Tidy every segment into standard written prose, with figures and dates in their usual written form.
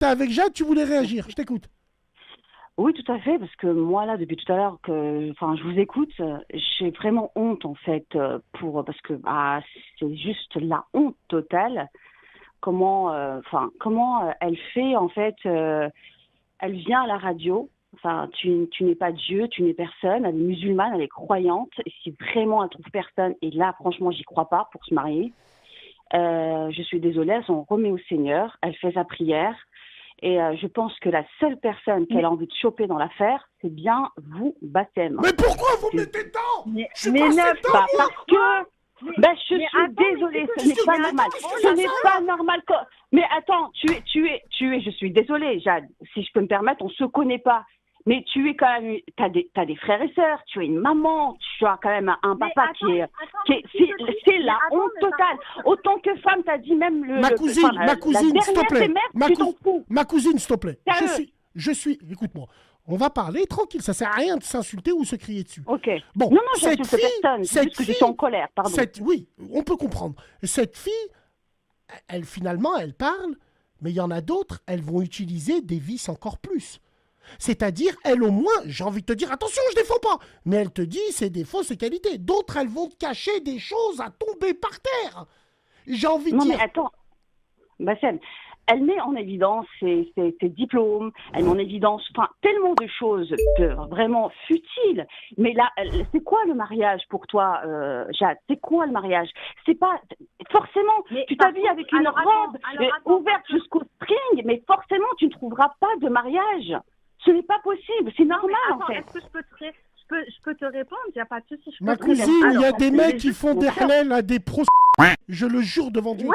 T'es avec Jade, tu voulais réagir. Je t'écoute. Oui, tout à fait, parce que moi, là, depuis tout à l'heure que, enfin, je vous écoute, j'ai vraiment honte, en fait, parce que c'est juste la honte totale. Comment elle fait, en fait, elle vient à la radio. Enfin, tu n'es pas Dieu, tu n'es personne. Elle est musulmane, elle est croyante. Et si vraiment elle trouve personne, et là, franchement, j'y crois pas pour se marier. Je suis désolée, elle s'en remet au Seigneur. Elle fait sa prière. Et je pense que la seule personne qu'elle a envie de choper dans l'affaire, c'est bien vous, Bassem. Mais pourquoi vous mettez dedans? Je suis mais passé neuf, dedans, Bah, moi. parce que je suis attends, désolée, ce n'est pas normal. qu'est-ce Ce que n'est c'est pas normal. Mais attends, je suis désolée, Jade, si je peux me permettre, on se connaît pas. Mais tu es quand même, t'as des frères et sœurs, tu es une maman, tu as quand même un papa qui est, c'est la honte totale. Autant que femme, t'as dit même Ma cousine, s'il te plaît. Tu t'en fous. Ma cousine, s'il te plaît. Sérieux. Écoute-moi. On va parler tranquille, ça sert à rien de s'insulter ou se crier dessus. Ok. Bon, Non, j'insulte personne, c'est juste que je suis en colère, pardon. Oui, on peut comprendre. Cette fille, finalement, elle parle, mais il y en a d'autres, elles vont utiliser des vices encore plus. C'est-à-dire, elle au moins, j'ai envie de te dire, attention, je défends pas, mais elle te dit ses défauts, ses qualités. D'autres, elles vont te cacher des choses à tomber par terre. J'ai envie de dire... Non, mais attends, Bassem, elle met en évidence ses diplômes, elle met en évidence tellement de choses vraiment futiles. Mais là, c'est quoi le mariage pour toi, Jade? C'est quoi le mariage? C'est pas... Forcément, tu t'habilles avec une robe ouverte jusqu'au string, mais forcément, tu ne trouveras pas de mariage. Ce n'est pas possible, c'est normal en fait. Est-ce que je peux te répondre? Il n'y a pas de souci. Ma cousine, il y a des mecs qui font des halal à des pros. Je le jure devant Dieu.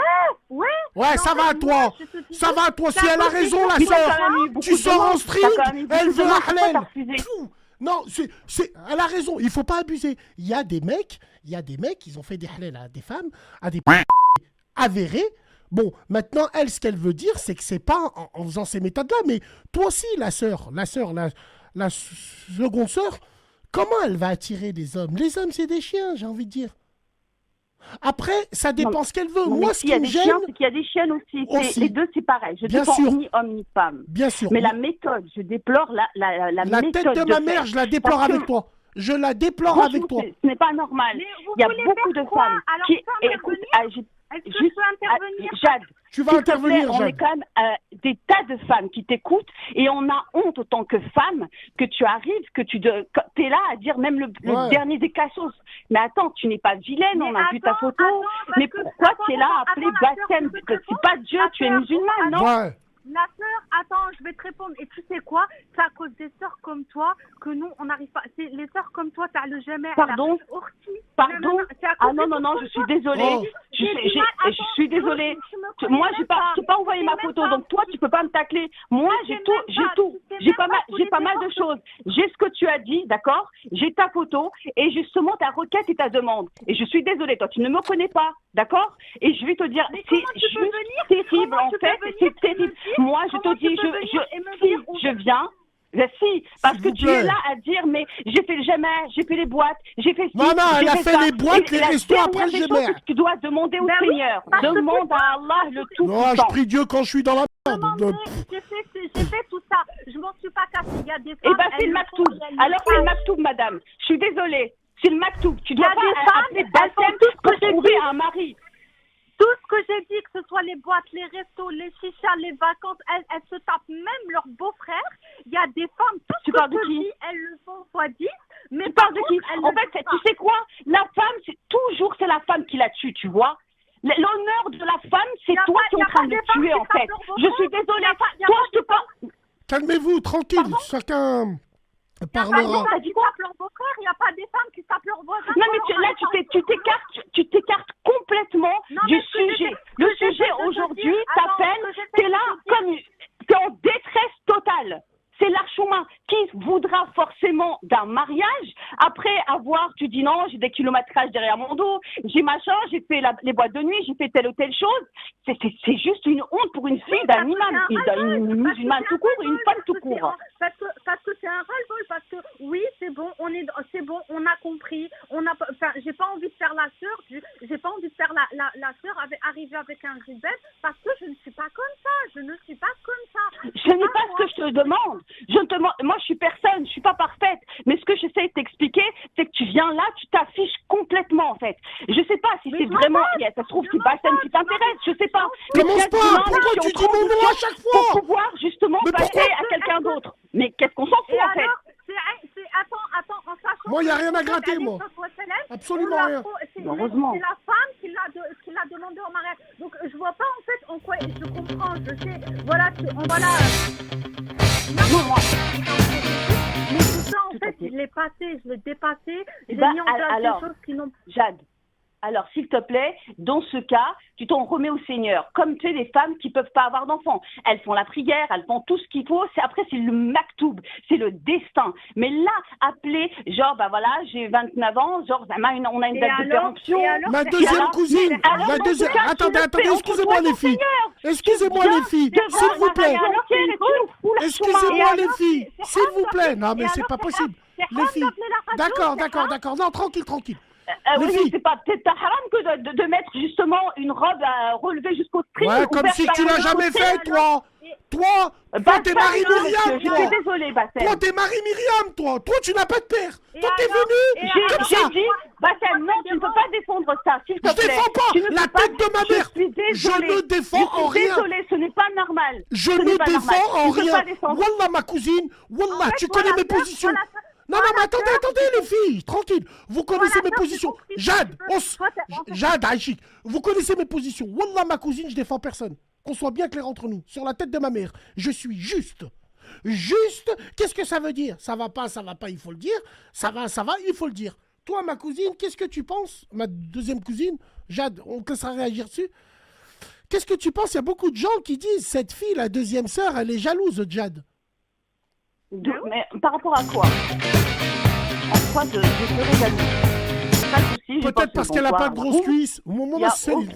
Ouais. Ouais, ça va à toi. Ça va à toi. Si elle a raison, la sœur, tu sors en string, elle veut un halal. Non, elle a raison. Il faut pas abuser. Il y a des mecs, ils ont fait des halal à des femmes, à des avérés. Bon, maintenant, elle, ce qu'elle veut dire, c'est que c'est pas en faisant ces méthodes-là, mais toi aussi, la seconde sœur, comment elle va attirer les hommes? Les hommes, c'est des chiens, j'ai envie de dire. Après, ça dépend ce qu'elle veut. Moi, ce qui me gêne... Il y a des chiennes aussi. Les deux, c'est pareil. Je défends ni homme ni femme. Bien sûr. Mais la méthode, je déplore la méthode. La tête de ma mère, je la déplore avec toi. Je la déplore avec toi. Ce n'est pas normal. Il y a beaucoup de femmes qui... Écoute, est-ce que je peux intervenir? Jade, tu vas intervenir, Jade. On est quand même des tas de femmes qui t'écoutent et on a honte autant que femme que tu arrives, que tu es là à dire même le dernier des cassos. Mais attends, tu n'es pas vilaine, on a vu ta photo. Mais pourquoi tu es là à appeler Bassem? C'est pas Dieu, tu es musulmane, non? Ouais. La sœur, attends, je vais te répondre. Et tu sais quoi? C'est à cause des sœurs comme toi que nous, on n'arrive pas. C'est les sœurs comme toi, t'as le jamais. Pardon? Pardon? Ah non, je suis désolée. Je suis désolée. Moi, j'ai pas envoyé ma photo, donc toi, tu peux pas me tacler. Moi, j'ai tout. J'ai pas mal de choses. J'ai ce que tu as dit, d'accord? J'ai ta photo et justement ta requête et ta demande. Et je suis désolée, toi, tu ne me connais pas, d'accord? Et je vais te dire, c'est juste terrible, en fait. C'est terrible. Moi, je te dis, je viens. Si, parce que tu es là à dire, mais j'ai fait le jamais, j'ai fait les boîtes, j'ai fait ci, Maman, elle a fait les boîtes, les restos après le jamais. Tu dois demander au Seigneur. Demande à Allah le tout. Non, je prie Dieu quand je suis dans la merde. J'ai fait tout ça. Je m'en suis pas cassée. Il y a des femmes. Eh ben, c'est le maktoub. Alors, c'est le maktoub, madame. Je suis désolée. C'est le maktoub. Tu dois pas appeler Bassem pour trouver un mari. Tout ce que j'ai dit, que ce soit les boîtes, les restos, les chichas, les vacances, elles se tapent même leurs beaux-frères. Il y a des femmes, tout ce que je dis, elles le font fois 10. Mais tu parles de qui? En fait, tu sais quoi? La femme, c'est la femme qui la tue, tu vois? L'honneur de la femme, c'est toi qui es en train de le tuer, en fait. Je suis désolée. Toi, je te parle... Calmez-vous, tranquille. Chacun... parlera. Il n'y a pas des femmes qui tapent leurs voisins. Non, mais là, tu t'écartes complètement du sujet. Le sujet aujourd'hui t'appelle, t'es là comme t'es en détresse totale. C'est l'archouma qui voudra forcément d'un mariage. Après avoir, tu dis non, j'ai des kilométrages derrière mon dos, j'ai machin, j'ai fait les boîtes de nuit, j'ai fait telle ou telle chose. C'est juste une honte pour une fille d'un imam, une musulmane tout court, une femme tout court. Parce que c'est un ras-le-bol, parce que oui, c'est bon, on a compris, j'ai pas envie de faire la sœur, j'ai pas envie de faire la sœur arriver avec un rebelle, parce que je ne suis pas comme ça, Ce n'est pas ce que je te demande. Moi, je suis personne, je suis pas parfaite. Mais ce que j'essaie de t'expliquer, c'est que tu viens là, tu t'affiches complètement, en fait. Je sais pas si c'est vraiment, ça se trouve, c'est Bassem qui t'intéresse, je sais pas. Commence pas, pourquoi tu dis mon nom à chaque fois? Pour pouvoir, justement, passer à quelqu'un d'autre. Mais qu'est-ce qu'on s'en fout, en fait? Attends, en sachant. Moi, il n'y a rien à gratter, moi. Absolument rien. Heureusement. C'est la femme qui l'a demandé en mariage. Donc, je vois pas, en fait, en quoi. Je comprends, je sais. Voilà, on va là. Non, moi. Mais tout ça, en fait, je l'ai passé, je l'ai dépassé. J'ai mis en place des choses qui n'ont. Jade. Alors, s'il te plaît, dans ce cas, tu t'en remets au Seigneur. Comme tu es des femmes qui ne peuvent pas avoir d'enfants. Elles font la prière, elles font tout ce qu'il faut. Après, c'est le maktoub, c'est le destin. Mais là, appeler, genre, bah voilà, j'ai 29 ans, genre, on a une date de péremption. Ma deuxième cousine, attendez, excusez-moi les filles. Excusez-moi les filles, s'il vous plaît. Excusez-moi les filles, s'il vous plaît. Non, mais c'est pas possible. Les filles. D'accord. Non, tranquille. Oui, c'est pas peut-être haram que de mettre justement une robe à relever jusqu'au string. Ouais, comme si tu l'as jamais fait, toi. Toi, t'es Marie-Myriam, toi. Je suis désolée, Bassem. Toi, t'es Marie-Myriam, toi. Toi, tu n'as pas de père. Toi, t'es venu comme ça. J'ai dit, Bassem, non, tu ne peux pas défendre ça, s'il te plaît. Je défends pas la tête de ma mère. Je ne défends en rien. Je suis désolée, ce n'est pas normal. Je ne défends en rien. Wallah, ma cousine. Wallah, tu connais mes positions. Non, mais attendez, les filles, tranquille. Vous connaissez mes positions. Jade, Aïchik, vous connaissez mes positions. Wallah, ma cousine, je défends personne. Qu'on soit bien clair entre nous. Sur la tête de ma mère, je suis juste. Juste, qu'est-ce que ça veut dire? Ça va pas, il faut le dire. Ça va, il faut le dire. Toi, ma cousine, qu'est-ce que tu penses? Ma deuxième cousine, Jade, on te laissera réagir dessus. Qu'est-ce que tu penses? Il y a beaucoup de gens qui disent, cette fille, la deuxième sœur, elle est jalouse de Jade. Mais par rapport à quoi? En quoi je serais jalouse? Pas de souci. Peut-être parce qu'elle n'a pas de grosses cuisses. Au moment où c'est... Oui,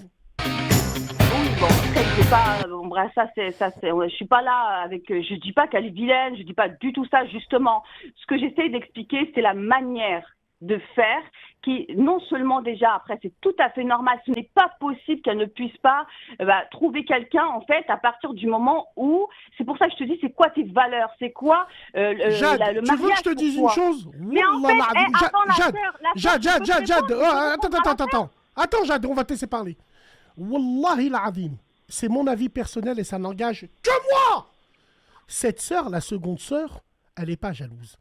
bon, après, c'est pas... Bon, bref, je suis pas là avec... Je dis pas qu'elle est vilaine, je dis pas du tout ça, justement. Ce que j'essaie d'expliquer, c'est la manière de faire qui, non seulement déjà, après, c'est tout à fait normal. Ce n'est pas possible qu'elle ne puisse pas trouver quelqu'un, en fait, à partir du moment où... C'est pour ça que je te dis, c'est quoi tes valeurs? C'est quoi Jade, le mariage? Tu veux que je te dise une chose? Mais en fait, Jade, Attends, Jade, on va te laisser parler. Wallahi l'azim, c'est mon avis personnel et ça n'engage que moi. Cette sœur, la seconde sœur, elle n'est pas jalouse.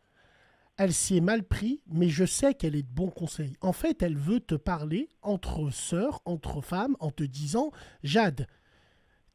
Elle s'y est mal pris, mais je sais qu'elle est de bons conseils. En fait, elle veut te parler entre sœurs, entre femmes, en te disant « Jade,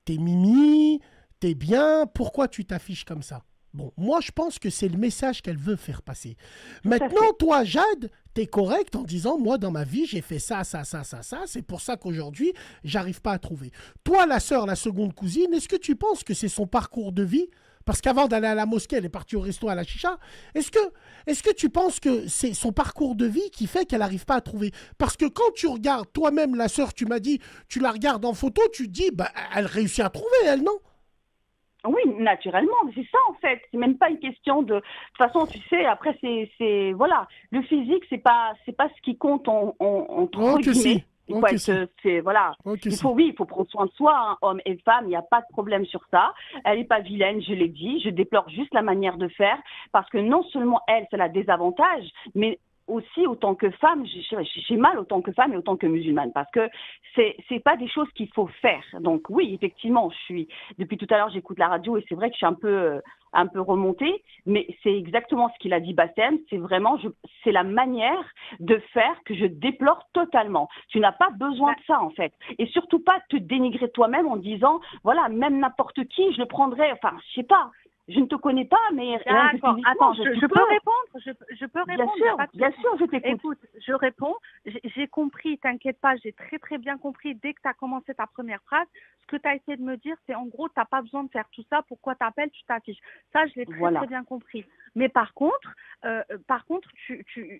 t'es mimi, t'es bien, pourquoi tu t'affiches comme ça ?» Bon, moi, je pense que c'est le message qu'elle veut faire passer. Maintenant, toi, Jade, t'es correcte en disant « Moi, dans ma vie, j'ai fait ça. C'est pour ça qu'aujourd'hui, j'arrive pas à trouver. » Toi, la sœur, la seconde cousine, est-ce que tu penses que c'est son parcours de vie ? Parce qu'avant d'aller à la mosquée, elle est partie au resto à la chicha. Est-ce que tu penses que c'est son parcours de vie qui fait qu'elle n'arrive pas à trouver? Parce que quand tu regardes toi-même la sœur, tu m'as dit, tu la regardes en photo, tu te dis, elle réussit à trouver, elle, non? Oui, naturellement, c'est ça en fait. C'est même pas une question de... De toute façon, tu sais, après, voilà. Le physique, c'est pas ce qui compte entre guillemets. Voilà. Il faut prendre soin de soi, hein, hommes et femmes, il n'y a pas de problème sur ça. Elle n'est pas vilaine, je l'ai dit. Je déplore juste la manière de faire parce que non seulement elle, ça a des avantages, mais aussi, autant que femme, j'ai mal autant que femme et autant que musulmane parce que c'est pas des choses qu'il faut faire. Donc oui, effectivement, depuis tout à l'heure, j'écoute la radio et c'est vrai que je suis un peu remontée, mais c'est exactement ce qu'il a dit Bassem, c'est la manière de faire que je déplore totalement. Tu n'as pas besoin de ça en fait. Et surtout pas te dénigrer toi-même en disant, voilà, même n'importe qui, je le prendrais, enfin, je sais pas. Je ne te connais pas, mais... D'accord, attends, je peux répondre je peux répondre. Bien sûr, je t'écoute. Écoute, je réponds. J'ai compris, t'inquiète pas, j'ai très très bien compris dès que tu as commencé ta première phrase. Ce que tu as essayé de me dire, c'est en gros, tu n'as pas besoin de faire tout ça. Pourquoi t'appelles, tu t'affiches. Ça, je l'ai très bien compris. Mais par contre, par contre,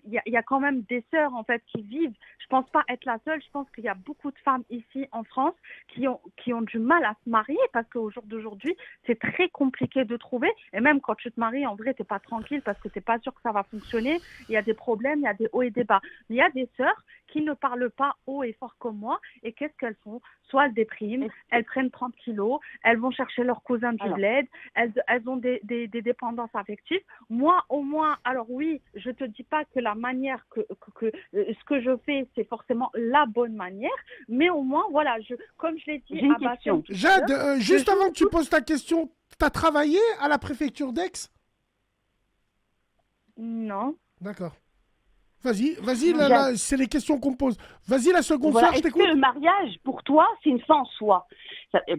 y a quand même des sœurs en fait qui vivent. Je pense pas être la seule. Je pense qu'il y a beaucoup de femmes ici en France qui ont du mal à se marier parce qu'au jour d'aujourd'hui, c'est très compliqué de trouver. Et même quand tu te maries, en vrai, t'es pas tranquille parce que t'es pas sûr que ça va fonctionner. Il y a des problèmes, il y a des hauts et des bas. Mais il y a des sœurs qui ne parlent pas haut et fort comme moi. Et qu'est-ce qu'elles font? Soit elles dépriment, elles prennent 30 kilos, elles vont chercher leur cousin du bled, elles ont des dépendances affectives. Moi, au moins, alors oui, je te dis pas que la manière ce que je fais, c'est forcément la bonne manière, mais au moins, voilà, comme je l'ai dit à Bassem. Jade, juste avant que tu poses ta question, tu as travaillé à la préfecture d'Aix? Non. D'accord. Vas-y, là, c'est les questions qu'on pose. Vas-y, la seconde voilà. soeur, je t'écoute. Est-ce que le mariage, pour toi, c'est une fin en soi?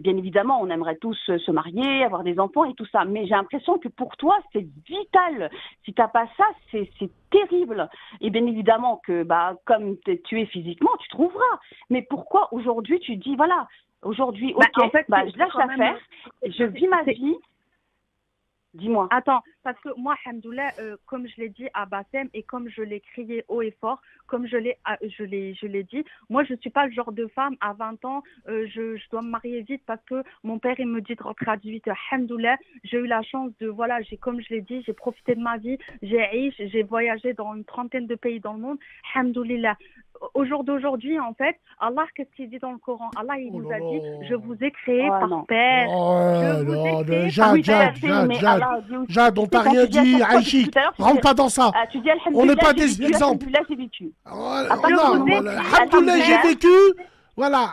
Bien évidemment, on aimerait tous se marier, avoir des enfants et tout ça, mais j'ai l'impression que pour toi, c'est vital. Si tu n'as pas ça, c'est terrible. Et bien évidemment que, comme tu es physiquement, tu trouveras. Mais pourquoi aujourd'hui, tu dis, voilà, aujourd'hui, ok, en fait, je lâche l'affaire, je vis ma vie. Dis-moi. Attends, parce que moi, alhamdoulilah, comme je l'ai dit à Bassem et comme je l'ai crié haut et fort, comme je l'ai dit, moi, je ne suis pas le genre de femme à 20 ans, je dois me marier vite parce que mon père, il me dit de rentrer à 18 heures. Alhamdoulilah, j'ai eu la chance de, voilà, comme je l'ai dit, j'ai profité de ma vie, j'ai voyagé dans une trentaine de pays dans le monde. Alhamdoulilah. Au jour d'aujourd'hui, en fait, Allah, qu'est-ce qu'il dit dans le Coran? Allah, il nous a dit, je vous ai créé par père. Jade, on t'a rien dit, Aïchi. Rentre pas dans ça. On n'est pas des exemples. Alhamdoulilah, j'ai vécu. Voilà.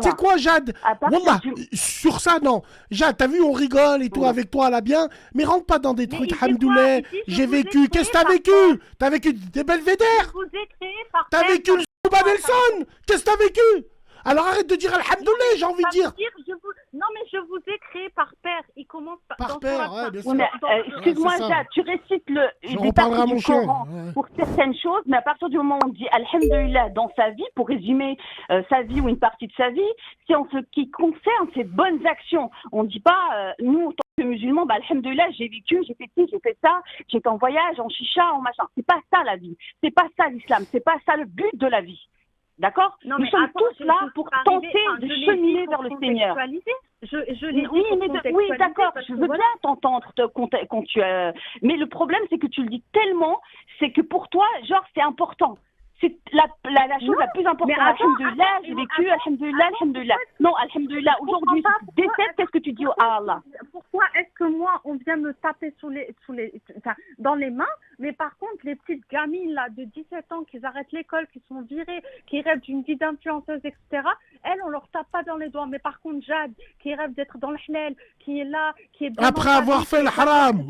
Tu sais quoi, Jade? Wallah, sur ça, non. Jade, t'as vu, on rigole et tout avec toi, là, bien. Mais rentre pas dans des trucs. Alhamdoulilah, j'ai vécu. Qu'est-ce que t'as vécu? T'as vécu des belvédères? T'as vécu le Souba Nelson? Qu'est-ce que t'as vécu? Alors arrête de dire Alhamdoulilah, j'ai envie de dire. Non, mais je vous ai créé par père. Il commence par père, ouais, bien sûr. Excuse-moi, Jade, tu récites des parties du Coran pour certaines choses, mais à partir du moment où on dit Alhamdoulilah dans sa vie, pour résumer sa vie ou une partie de sa vie, c'est en ce qui concerne ses bonnes actions. On ne dit pas, nous, en tant que musulmans, Alhamdoulilah, j'ai vécu, j'ai fait ci, j'ai fait ça, j'étais en voyage, en chicha, en machin. C'est pas ça la vie. C'est pas ça l'islam. C'est pas ça le but de la vie. D'accord? Nous sommes tous là pour tenter de cheminer vers le Seigneur. Oui, d'accord, je veux bien t'entendre quand tu... Mais le problème, c'est que tu le dis tellement, c'est que pour toi, genre, c'est important. C'est la chose la plus importante. Alhamdoulilah, j'ai vécu, alhamdoulilah. Non, alhamdoulilah, aujourd'hui, si tu décèdes, qu'est-ce que tu dis à Allah? Pourquoi est-ce que moi, on vient me taper dans les mains, mais par contre, les petites gamines là, de 17 ans qui arrêtent l'école, qui sont virées, qui rêvent d'une vie d'influenceuse, etc., elles, on leur tape pas dans les doigts. Mais par contre, Jade, qui rêve d'être dans le halal, qui est là, qui est bien après avoir fait le haram.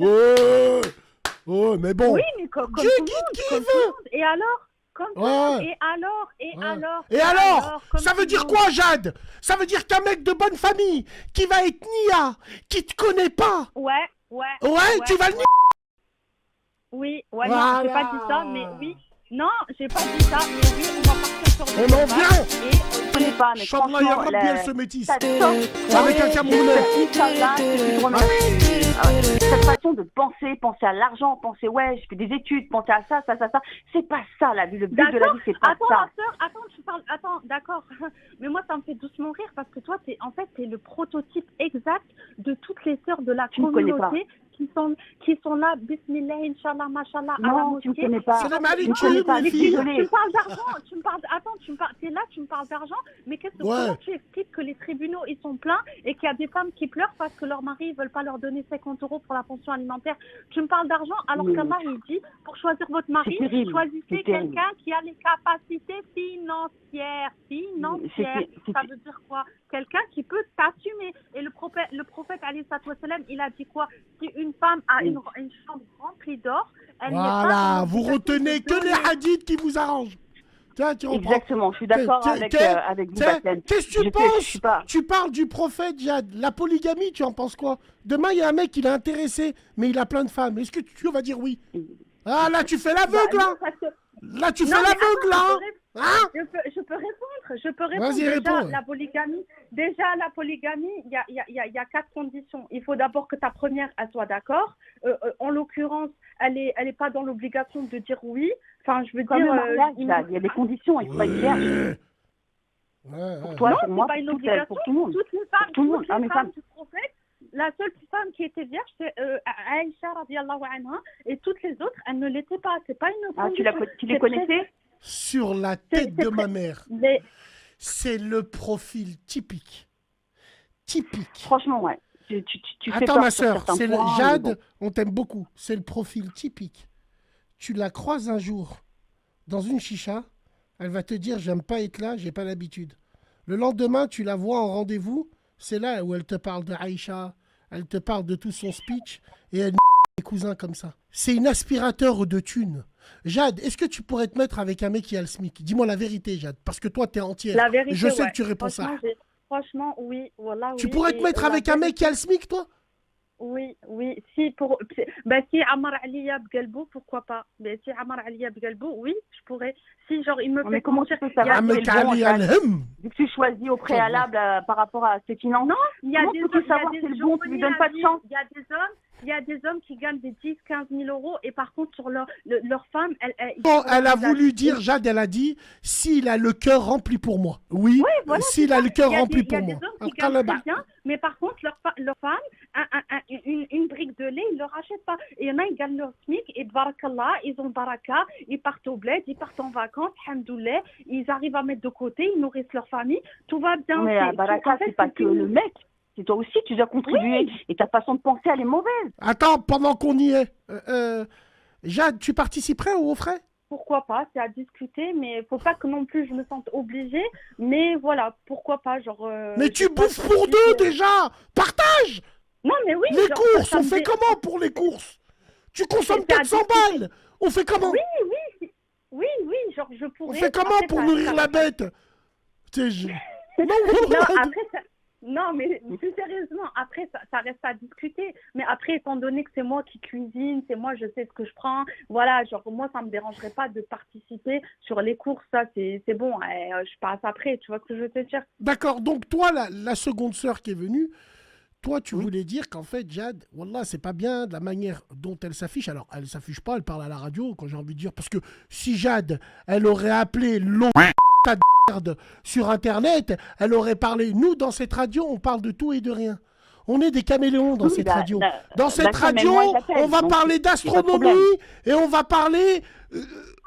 Oh, mais bon. Oui, mais comme Dieu guide qui veut. Et alors? Et alors, ça veut dire quoi, Jade? Ça veut dire qu'un mec de bonne famille qui va être nia, qui te connaît pas. Ouais, tu vas le nier. Oui, voilà. Non, j'ai pas dit ça, mais oui. Non, j'ai pas dit ça, mais oui, on va partir sur des on en vient. Je connais pas, mais franchement, il y a Rabbi, elle se métisse. Avec un Camerounais. Cette façon de penser à l'argent, penser ouais, je fais des études, penser à ça, c'est pas ça la vie. Le but de la vie, c'est pas ça. Attends, tu parles, d'accord. Mais moi, ça me fait doucement rire parce que toi, t'es le prototype exact de toutes les sœurs de la communauté qui sont là, bismillah, inshallah, mashallah, à la mosquée. Tu me connais pas. C'est les malédictions, les filles. Tu me parles d'argent, t'es là, tu me parles d'argent, mais comment tu expliques que les tribunaux, ils sont pleins et qu'il y a des femmes qui pleurent parce que leur mari, ils veulent pas leur donner 50 € pour la pension alimentaire? Tu me parles d'argent alors qu'Allah, il dit, pour choisir votre mari, choisissez quelqu'un qui a les capacités financières. Ça veut dire quoi? Quelqu'un qui peut t'assumer. Et le prophète alayhi salam, il a dit quoi? Si une femme a une chambre remplie d'or, elle n'est pas... Voilà, vous retenez que les hadiths qui vous arrangent. Tiens, tu reprends. Exactement, je suis d'accord avec vous, Bassem. Qu'est-ce que tu penses? Tu parles du prophète, Jade. La polygamie, tu en penses quoi? Demain, il y a un mec qui l'a intéressé, mais il a plein de femmes. Est-ce que tu vas dire oui? Ah, là, tu fais l'aveugle, là. Là, tu fais l'aveugle, là. Je peux répondre. Vas-y, réponds. La polygamie, il y a 4 conditions. Il faut d'abord que ta première, elle soit d'accord. en l'occurrence, elle est pas dans l'obligation de dire oui. Enfin, je veux Comme dire, le mariage, il y a des conditions, il faut être vierge. Pour toi, non, pour moi, c'est pas une pour obligation. tout le monde. Toutes les femmes, tout le monde. toutes les femmes du prophète, la seule femme qui était vierge, c'est Aïcha radiallahu anha, et toutes les autres, elles ne l'étaient pas. C'est pas une condition. Tu les connaissais? Sur la tête de ma mère. Mais... C'est le profil typique. Typique. Franchement, ouais. Tu fais Attends, peur ma sur soeur, certains c'est points, Jade, mais bon. on t'aime beaucoup. C'est le profil typique. Tu la croises un jour dans une chicha, elle va te dire j'aime pas être là, j'ai pas l'habitude. Le lendemain, tu la vois en rendez-vous, c'est là où elle te parle de Aïcha, elle te parle de tout son speech et elle les cousins comme ça. C'est une aspirateur de thunes. Jade, est-ce que tu pourrais te mettre avec un mec qui a le SMIC? Dis-moi la vérité, Jade, parce que toi, t'es entière. La vérité, je sais ouais. que tu réponds ça. Franchement, oui. Voilà, Tu oui. pourrais te mettre avec un mec qui a le SMIC, toi? Oui. Si Ammar Aliya Bgalbou, pourquoi pas? Mais si Ammar Aliya Bgalbou, oui, je pourrais. Si, genre, il me fait. Mais comment tu peux savoir Vu que tu choisis au préalable par rapport à ses finances? Non, il y a des hommes. Savoir c'est le bon, tu lui donnes pas de chance. Il y a des hommes qui gagnent des 10-15 000 euros et par contre, sur leur femme, elle a voulu dire, Jade, elle a dit, s'il a le cœur rempli pour moi. Oui, voilà, s'il a le cœur rempli pour moi. Il y a des hommes qui gagnent très bien, mais par contre, leur femme, une brique de lait, ils ne leur achètent pas. Et il y en a, ils gagnent leur SMIC et barakallah, ils ont baraka, ils partent au bled, ils partent en vacances, hamdoulah, ils arrivent à mettre de côté, ils nourrissent leur famille, tout va bien. Mais baraka, c'est pas que le mec. C'est toi aussi, tu dois contribuer. Oui. Et ta façon de penser, elle est mauvaise. Attends, pendant qu'on y est, Jade, tu participerais au frais? Pourquoi pas, c'est à discuter, mais faut pas que non plus je me sente obligée. Mais voilà, pourquoi pas, genre... mais tu bouffes pour deux déjà! Partage! Non, mais oui! Les courses, on fait comment pour les courses? Tu consommes 400 balles! On fait comment? Oui, genre je pourrais... On fait comment pour nourrir la bête? Non, mais plus sérieusement, après, ça reste à discuter. Mais après, étant donné que c'est moi qui cuisine, c'est moi, je sais ce que je prends. Voilà, genre, moi, ça me dérangerait pas de participer sur les courses. Ça, c'est bon. Je passe après, tu vois ce que je veux te dire. D'accord. Donc, toi, la seconde sœur qui est venue, toi, tu voulais dire qu'en fait, Jade, wallah, c'est pas bien de la manière dont elle s'affiche. Alors, elle s'affiche pas, elle parle à la radio, quand j'ai envie de dire. Parce que si Jade, elle aurait appelé l'eau sur Internet, elle aurait parlé. Nous, dans cette radio, on parle de tout et de rien. On est des caméléons dans cette radio. Dans cette radio, on va parler d'astronomie et on va parler,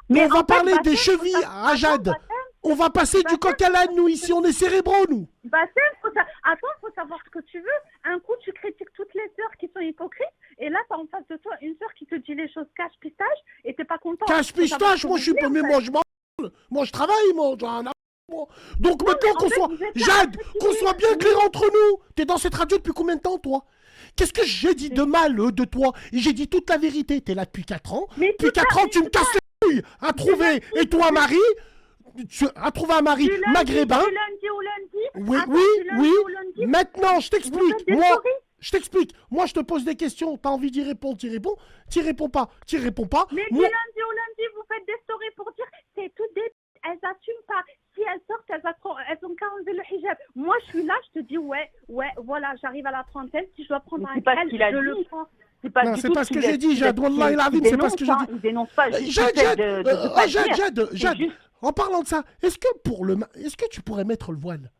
des chevilles à Jade. On va passer du coq à l'âne, nous, ici. On est cérébraux, nous. Attends, faut savoir ce que tu veux. Un coup, tu critiques toutes les sœurs qui sont hypocrites et là, t'as en face de toi une sœur qui te dit les choses cache-pistache et t'es pas content. Cache-pistache, moi, je suis pas... Mais moi, je m'en... Moi, je travaille, moi. Donc maintenant qu'on soit... Jade, qu'on soit bien clair entre nous. T'es dans cette radio depuis combien de temps, toi? Qu'est-ce que j'ai dit de mal de toi? Et j'ai dit toute la vérité. T'es là depuis 4 ans. Depuis 4 ans, tu me casses les couilles à trouver. Et toi, un mari, à trouver un mari maghrébin. Du lundi au lundi. Oui. Maintenant, je t'explique. Je t'explique. Moi, je te pose des questions. T'as envie d'y répondre, t'y réponds. T'y réponds pas. Mais du lundi au lundi, vous faites des stories pour dire c'est tout des... Elles n'assument pas. Si elles sortent, elles ont qu'à enlever le hijab. Moi, je suis là, je te dis, ouais, voilà, j'arrive à la trentaine. Si je dois prendre un tel, je le prends. C'est pas ce que j'ai dit, Jade. Wallah, c'est pas ce que j'ai dit. Il dénonce pas. Jade, en parlant de ça, est-ce que tu pourrais mettre le voile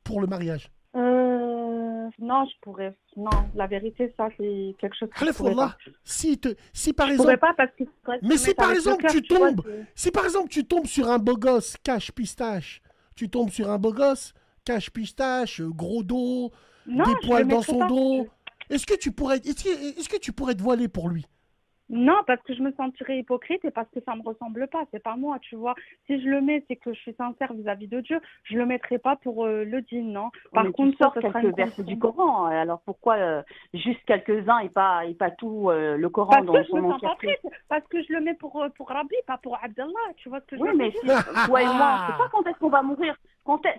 pour le mariage? Non, je pourrais. Non, la vérité, ça, c'est quelque chose que je pourrais pas. Si par exemple... Je pourrais pas parce que... Mais si par exemple tu tombes sur un beau gosse cache pistache, gros dos, des poils dans son dos, est-ce que tu pourrais te voiler pour lui? Non, parce que je me sentirais hypocrite et parce que ça me ressemble pas. C'est pas moi, tu vois. Si je le mets, c'est que je suis sincère vis-à-vis de Dieu. Je le mettrai pas pour le dîne, non. Par contre, tu sors quelques versets du Coran. Alors pourquoi juste quelques-uns et pas tout le Coran parce dans que son je me sens pas entièreté? prête. Parce que je le mets pour Rabbi, pas pour Abdallah. Tu vois ce que je veux dire? Oui, mais toi et moi, je sais pas quand est-ce qu'on va mourir.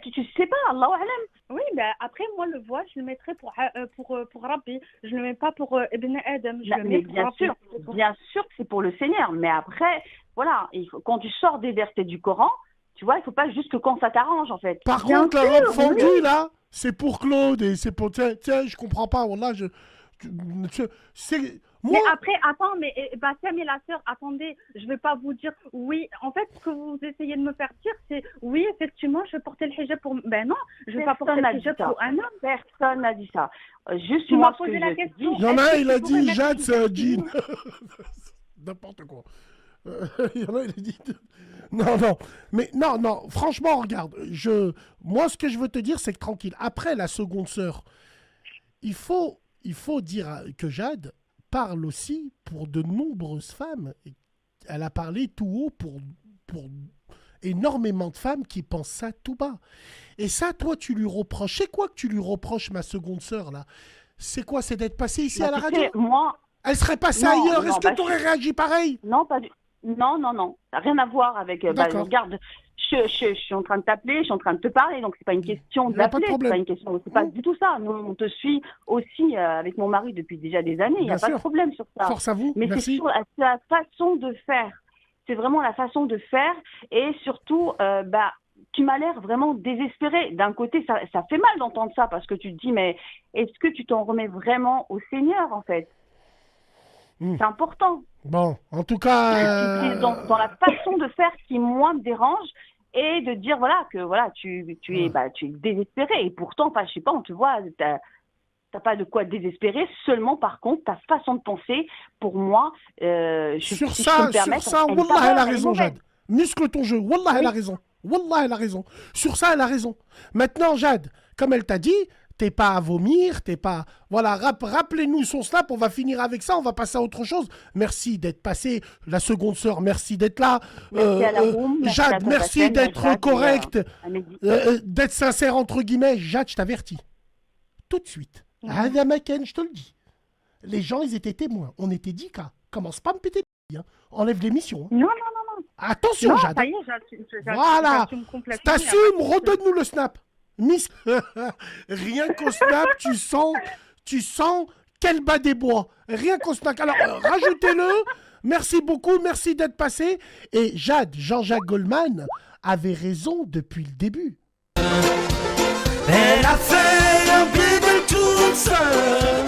Tu sais pas, Allahu Alam. Oui, ben après, moi, le voile, je le mettrai pour Rabbi. Je le mets pas pour Ibn Adam. Je le mets pour Rabbi. Bien sûr que c'est pour le Seigneur, mais après, voilà, quand tu sors des versets du Coran, tu vois, il faut pas juste que quand ça t'arrange, en fait. Par contre, la robe fendue, là, c'est pour Claude et c'est pour... Tiens, je comprends pas, voilà, c'est... Mais après, attends, mais Bassem et la sœur, attendez, je vais pas vous dire oui. En fait, ce que vous essayez de me faire dire, c'est oui, effectivement, je vais porter le hijab pour. Ben non, je vais pas porter le hijab pour un homme. Personne n'a dit ça. Juste moi, ce que la je question. dis. Il y en a un, il a dit Jade, c'est un jean. N'importe quoi. Il y en a, il a dit. Non, non. Mais non, franchement, regarde. Moi, ce que je veux te dire, c'est que tranquille. Après la seconde sœur, il faut dire que Jade parle aussi pour de nombreuses femmes. Elle a parlé tout haut pour énormément de femmes qui pensent ça tout bas. Et ça, toi, tu lui reproches. C'est quoi que tu lui reproches, ma seconde sœur, là? C'est quoi? C'est d'être passée ici à la radio? Moi... Elle serait passée ailleurs. Est-ce que tu aurais réagi pareil? Non, pas du... Non. Ça n'a rien à voir avec... regarde, je suis en train de t'appeler, je suis en train de te parler, donc c'est pas une question d'appeler, c'est pas une question, c'est pas du tout ça. Nous, on te suit aussi avec mon mari depuis déjà des années, il n'y a pas de problème sur ça. Force à vous, mais merci. c'est la façon de faire. C'est vraiment la façon de faire et surtout, tu m'as l'air vraiment désespéré. D'un côté, ça fait mal d'entendre ça parce que tu te dis, mais est-ce que tu t'en remets vraiment au Seigneur, en fait? C'est important. Bon, en tout cas... Dans la façon de faire qui, moi, me dérange et de dire, voilà, que voilà, tu es désespéré. Et pourtant, je sais pas, on te voit, t'as pas de quoi désespérer. Seulement, par contre, ta façon de penser, pour moi, sur ça, Wallah, elle a raison, Jade. Muscle ton jeu. Wallah, elle a raison. Wallah, elle a raison. Sur ça, elle a raison. Maintenant, Jade, comme elle t'a dit, t'es pas à vomir, t'es pas... Voilà, rappelez-nous son snap, on va finir avec ça, on va passer à autre chose. Merci d'être passé, la seconde sœur, merci d'être là. Jade, merci d'être correcte, d'être sincère, entre guillemets. Jade, je t'avertis. Tout de suite. Hada Maken, je te le dis. Les gens, ils étaient témoins. On était 10 cas. Commence pas à me péter les hein. Enlève l'émission. Hein. Non. Attention, Jade. Ça y est, voilà. T'assumes, redonne-nous le snap. Miss, rien qu'au snap, tu sens quel bas des bois. Rien qu'au snap. Alors, rajoutez-le. Merci beaucoup, merci d'être passé. Et Jade, Jean-Jacques Goldman avait raison depuis le début. Elle a fait un bébé toute seule.